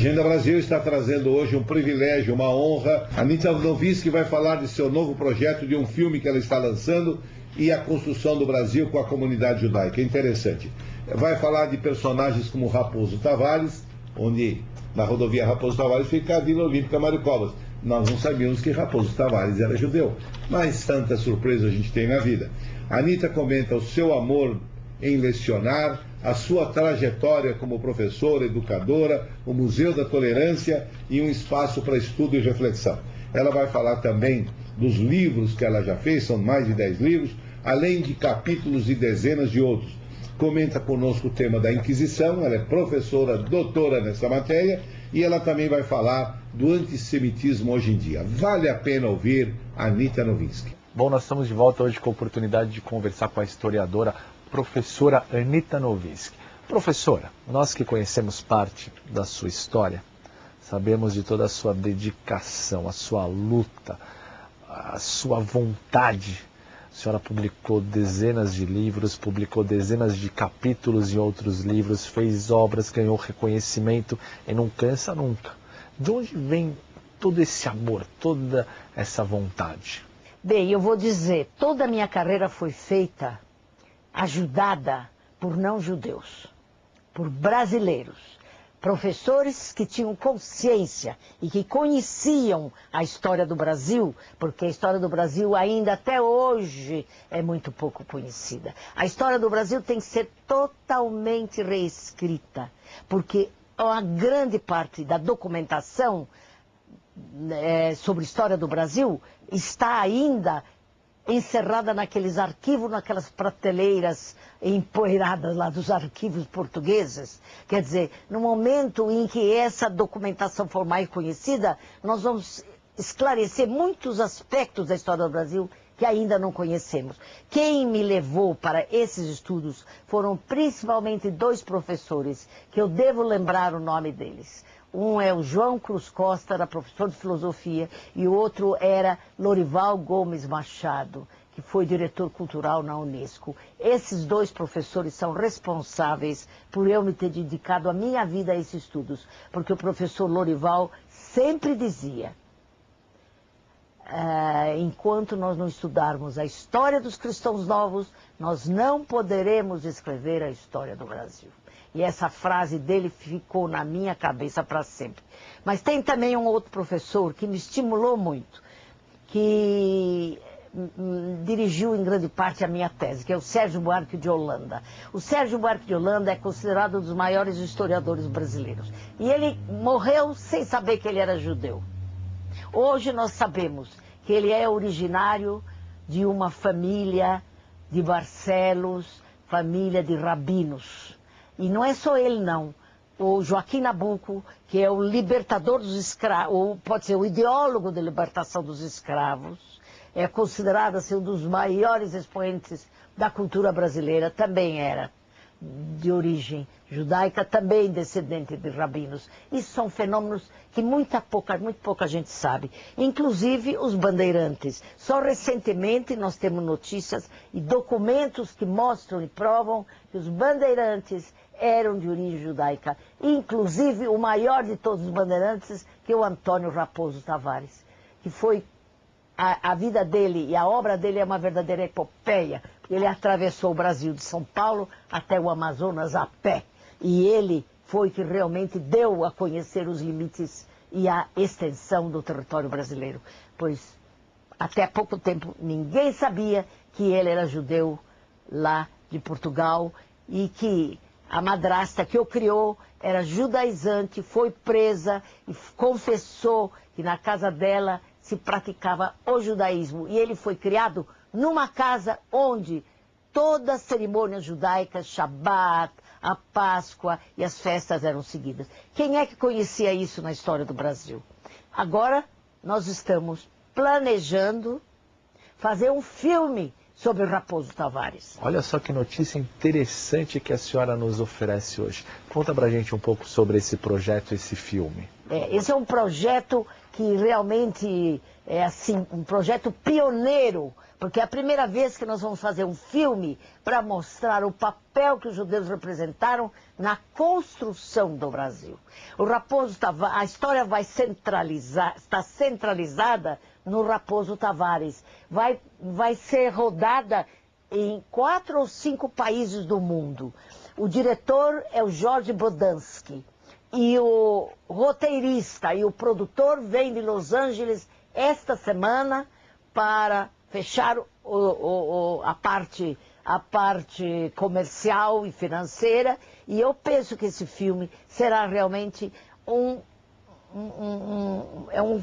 Agenda Brasil está trazendo hoje um privilégio, uma honra. Anita Novinsky vai falar de seu novo projeto, de um filme que ela está lançando e a construção do Brasil com a comunidade judaica. É interessante. Vai falar de personagens como Raposo Tavares, onde na rodovia Raposo Tavares fica a Vila Olímpica Mário Covas. Nós não sabíamos que Raposo Tavares era judeu, mas tanta surpresa a gente tem na vida. A Anita comenta o seu amor em lecionar, a sua trajetória como professora, educadora, o Museu da Tolerância e um espaço para estudo e reflexão. Ela vai falar também dos livros que ela já fez, são mais de 10 livros, além de capítulos e dezenas de outros. Comenta conosco o tema da Inquisição, ela é professora, doutora nessa matéria, e ela também vai falar do antissemitismo hoje em dia. Vale a pena ouvir Anita Novinsky. Bom, nós estamos de volta hoje com a oportunidade de conversar com a historiadora, professora Anita Novinsky. Professora, nós que conhecemos parte da sua história, sabemos de toda a sua dedicação, a sua luta, a sua vontade. A senhora publicou dezenas de livros, publicou dezenas de capítulos em outros livros, fez obras, ganhou reconhecimento e não cansa nunca. De onde vem todo esse amor, toda essa vontade? Bem, eu vou dizer, toda a minha carreira foi feita, ajudada por não-judeus, por brasileiros, professores que tinham consciência e que conheciam a história do Brasil, porque a história do Brasil ainda até hoje é muito pouco conhecida. A história do Brasil tem que ser totalmente reescrita, porque a grande parte da documentação sobre a história do Brasil está ainda encerrada naqueles arquivos, naquelas prateleiras empoeiradas lá dos arquivos portugueses. Quer dizer, no momento em que essa documentação for mais conhecida, nós vamos esclarecer muitos aspectos da história do Brasil que ainda não conhecemos. Quem me levou para esses estudos foram principalmente dois professores, que eu devo lembrar o nome deles. Um é o João Cruz Costa, era professor de filosofia, e o outro era Lorival Gomes Machado, que foi diretor cultural na Unesco. Esses dois professores são responsáveis por eu me ter dedicado a minha vida a esses estudos, porque o professor Lorival sempre dizia, enquanto nós não estudarmos a história dos cristãos novos, nós não poderemos escrever a história do Brasil. E essa frase dele ficou na minha cabeça para sempre. Mas tem também um outro professor que me estimulou muito, que dirigiu em grande parte a minha tese, que é o Sérgio Buarque de Holanda. O Sérgio Buarque de Holanda é considerado um dos maiores historiadores brasileiros. E ele morreu sem saber que ele era judeu. Hoje nós sabemos que ele é originário de uma família de Barcelos, família de rabinos. E não é só ele, não. O Joaquim Nabuco, que é o libertador dos escravos, ou pode ser o ideólogo da libertação dos escravos, é considerado assim, um dos maiores expoentes da cultura brasileira, também era de origem judaica, também descendente de rabinos. Isso são fenômenos que muito pouca gente sabe. Inclusive os bandeirantes. Só recentemente nós temos notícias e documentos que mostram e provam que os bandeirantes eram de origem judaica. Inclusive o maior de todos os bandeirantes, que é o Antônio Raposo Tavares, que foi a vida dele e a obra dele é uma verdadeira epopeia. Ele atravessou o Brasil de São Paulo até o Amazonas a pé. E ele foi que realmente deu a conhecer os limites e a extensão do território brasileiro. Pois até há pouco tempo ninguém sabia que ele era judeu lá de Portugal e que a madrasta que o criou era judaizante, foi presa e confessou que na casa dela se praticava o judaísmo. E ele foi criado numa casa onde todas as cerimônias judaicas, Shabat, a Páscoa e as festas eram seguidas. Quem é que conhecia isso na história do Brasil? Agora nós estamos planejando fazer um filme sobre o Raposo Tavares. Olha só que notícia interessante que a senhora nos oferece hoje. Conta pra gente um pouco sobre esse projeto, esse filme. Esse é um projeto que realmente é assim, um projeto pioneiro, porque é a primeira vez que nós vamos fazer um filme para mostrar o papel que os judeus representaram na construção do Brasil. O Raposo Tavares, a história vai centralizar, está centralizada no Raposo Tavares. Vai ser rodada em 4 ou 5 países do mundo. O diretor é o Jorge Bodansky. E o roteirista e o produtor vêm de Los Angeles esta semana para fechar a parte comercial e financeira. E eu penso que esse filme será realmente um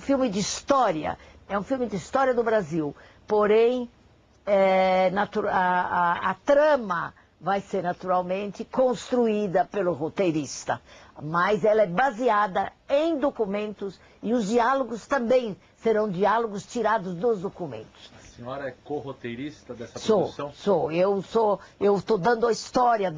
filme de história. É um filme de história do Brasil. Porém, a trama vai ser naturalmente construída pelo roteirista, mas ela é baseada em documentos e os diálogos também serão diálogos tirados dos documentos. A senhora é co-roteirista dessa produção? Sou. Eu estou dando a história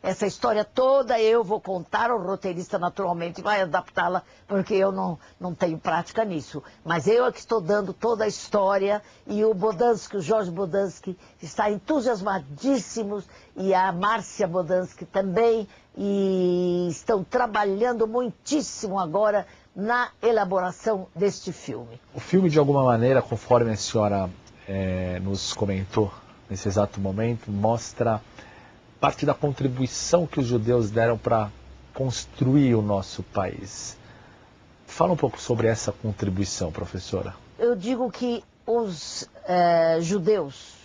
essa história toda, eu vou contar, o roteirista naturalmente vai adaptá-la, porque eu não tenho prática nisso. Mas eu é que estou dando toda a história, e o Bodansky, o Jorge Bodansky, está entusiasmadíssimo, e a Márcia Bodansky também, e estão trabalhando muitíssimo agora na elaboração deste filme. O filme, de alguma maneira, conforme a senhora nos comentou nesse exato momento, mostra parte da contribuição que os judeus deram para construir o nosso país. Fala um pouco sobre essa contribuição, professora. Eu digo que os judeus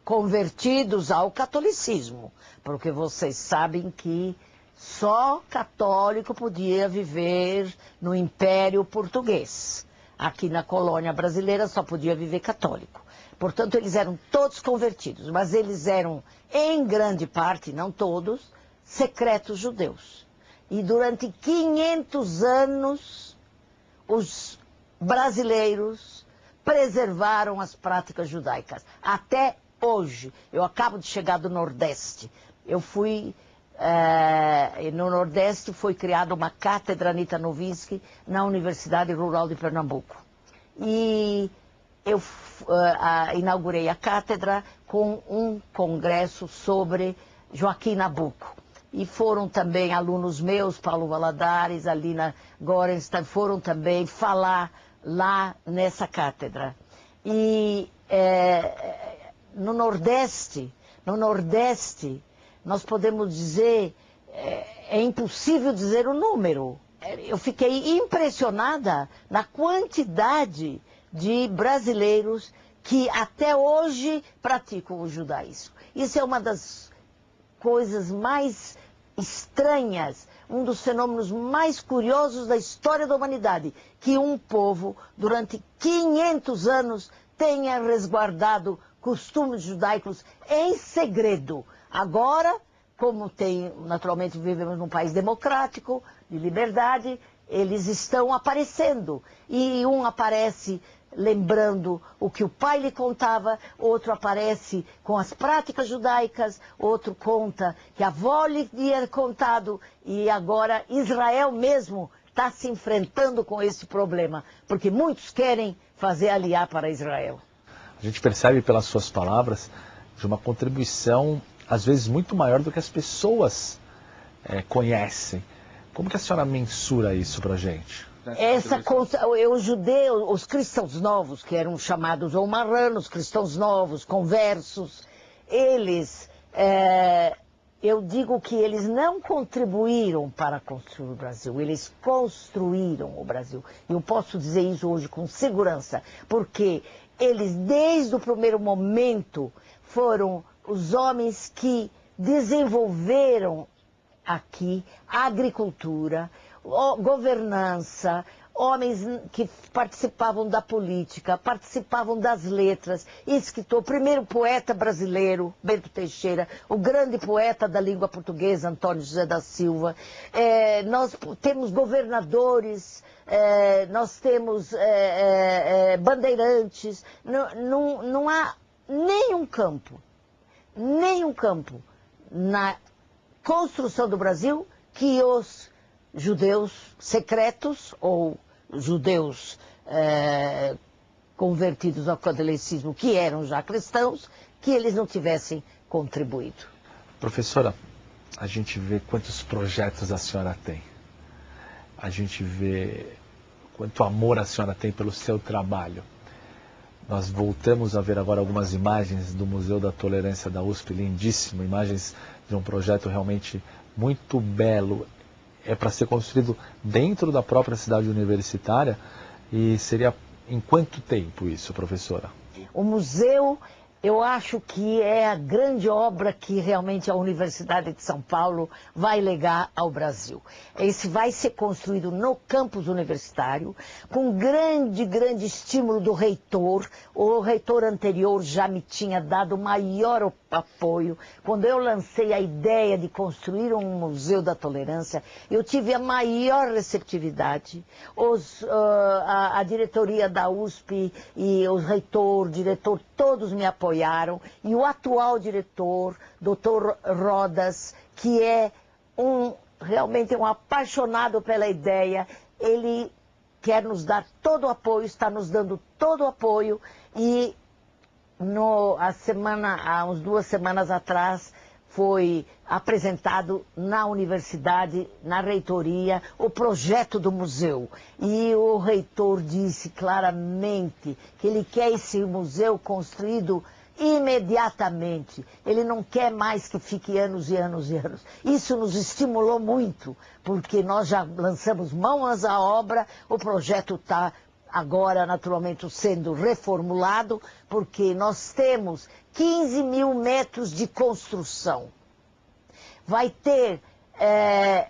convertidos ao catolicismo, porque vocês sabem que só católico podia viver no Império Português. Aqui na colônia brasileira só podia viver católico. Portanto, eles eram todos convertidos, mas eles eram, em grande parte, não todos, secretos judeus. E durante 500 anos, os brasileiros preservaram as práticas judaicas. Até hoje. Eu acabo de chegar do Nordeste. Eu fui... no Nordeste foi criada uma cátedra Anita Novinsky na Universidade Rural de Pernambuco. E eu inaugurei a cátedra com um congresso sobre Joaquim Nabuco. E foram também alunos meus, Paulo Valadares, Alina Gorenstein, foram também falar lá nessa cátedra. E no Nordeste, nós podemos dizer, é impossível dizer o número. Eu fiquei impressionada na quantidade de brasileiros que até hoje praticam o judaísmo. Isso é uma das coisas mais estranhas, um dos fenômenos mais curiosos da história da humanidade, que um povo, durante 500 anos, tenha resguardado costumes judaicos em segredo. Agora, como naturalmente vivemos num país democrático, de liberdade, eles estão aparecendo. E um aparece lembrando o que o pai lhe contava, outro aparece com as práticas judaicas, outro conta que a avó lhe tinha contado, e agora Israel mesmo está se enfrentando com esse problema, porque muitos querem fazer aliar para Israel. A gente percebe pelas suas palavras de uma contribuição, às vezes, muito maior do que as pessoas conhecem. Como que a senhora mensura isso para a gente? Os judeus, os cristãos novos, que eram chamados ou marranos, cristãos novos, conversos, eles, eu digo que eles não contribuíram para construir o Brasil, eles construíram o Brasil. E eu posso dizer isso hoje com segurança, porque eles, desde o primeiro momento, foram os homens que desenvolveram aqui a agricultura, governança, homens que participavam da política, participavam das letras, escritor, o primeiro poeta brasileiro, Bento Teixeira, o grande poeta da língua portuguesa, Antônio José da Silva. Nós temos governadores, nós temos bandeirantes, não há nenhum campo na construção do Brasil que os judeus secretos ou judeus convertidos ao catolicismo, que eram já cristãos, que eles não tivessem contribuído. Professora, a gente vê quantos projetos a senhora tem. A gente vê quanto amor a senhora tem pelo seu trabalho. Nós voltamos a ver agora algumas imagens do Museu da Tolerância da USP, lindíssimo, imagens de um projeto realmente muito belo. É para ser construído dentro da própria cidade universitária e seria em quanto tempo isso, professora? O museu, eu acho que é a grande obra que realmente a Universidade de São Paulo vai legar ao Brasil. Esse vai ser construído no campus universitário, com grande estímulo do reitor. O reitor anterior já me tinha dado maior apoio. Quando eu lancei a ideia de construir um Museu da Tolerância, eu tive a maior receptividade. A diretoria da USP e o reitor, diretor, todos me apoiaram. E o atual diretor, Dr. Rodas, que é realmente um apaixonado pela ideia, ele quer nos dar todo o apoio, está nos dando todo o apoio. E há uns 2 semanas atrás, foi apresentado na universidade, na reitoria, o projeto do museu. E o reitor disse claramente que ele quer esse museu construído imediatamente. Ele não quer mais que fique anos e anos e anos. Isso nos estimulou muito, porque nós já lançamos mãos à obra, o projeto está agora, naturalmente, sendo reformulado, porque nós temos 15 mil metros de construção. Vai ter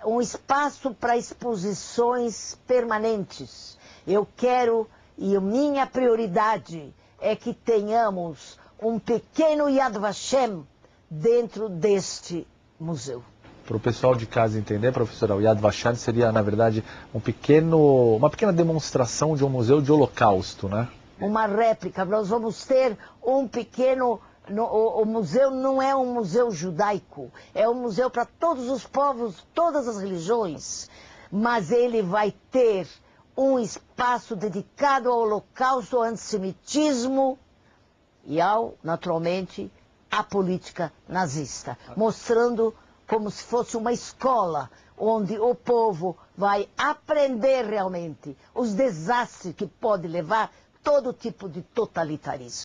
um espaço para exposições permanentes. Eu quero, e a minha prioridade é que tenhamos um pequeno Yad Vashem dentro deste museu. Para o pessoal de casa entender, professora, o Yad Vashem seria, na verdade, uma pequena demonstração de um museu de holocausto, né? Uma réplica. Nós vamos ter um pequeno... O museu não é um museu judaico, é um museu para todos os povos, todas as religiões, mas ele vai ter um espaço dedicado ao holocausto, ao antissemitismo e naturalmente, à política nazista, mostrando como se fosse uma escola onde o povo vai aprender realmente os desastres que pode levar todo tipo de totalitarismo.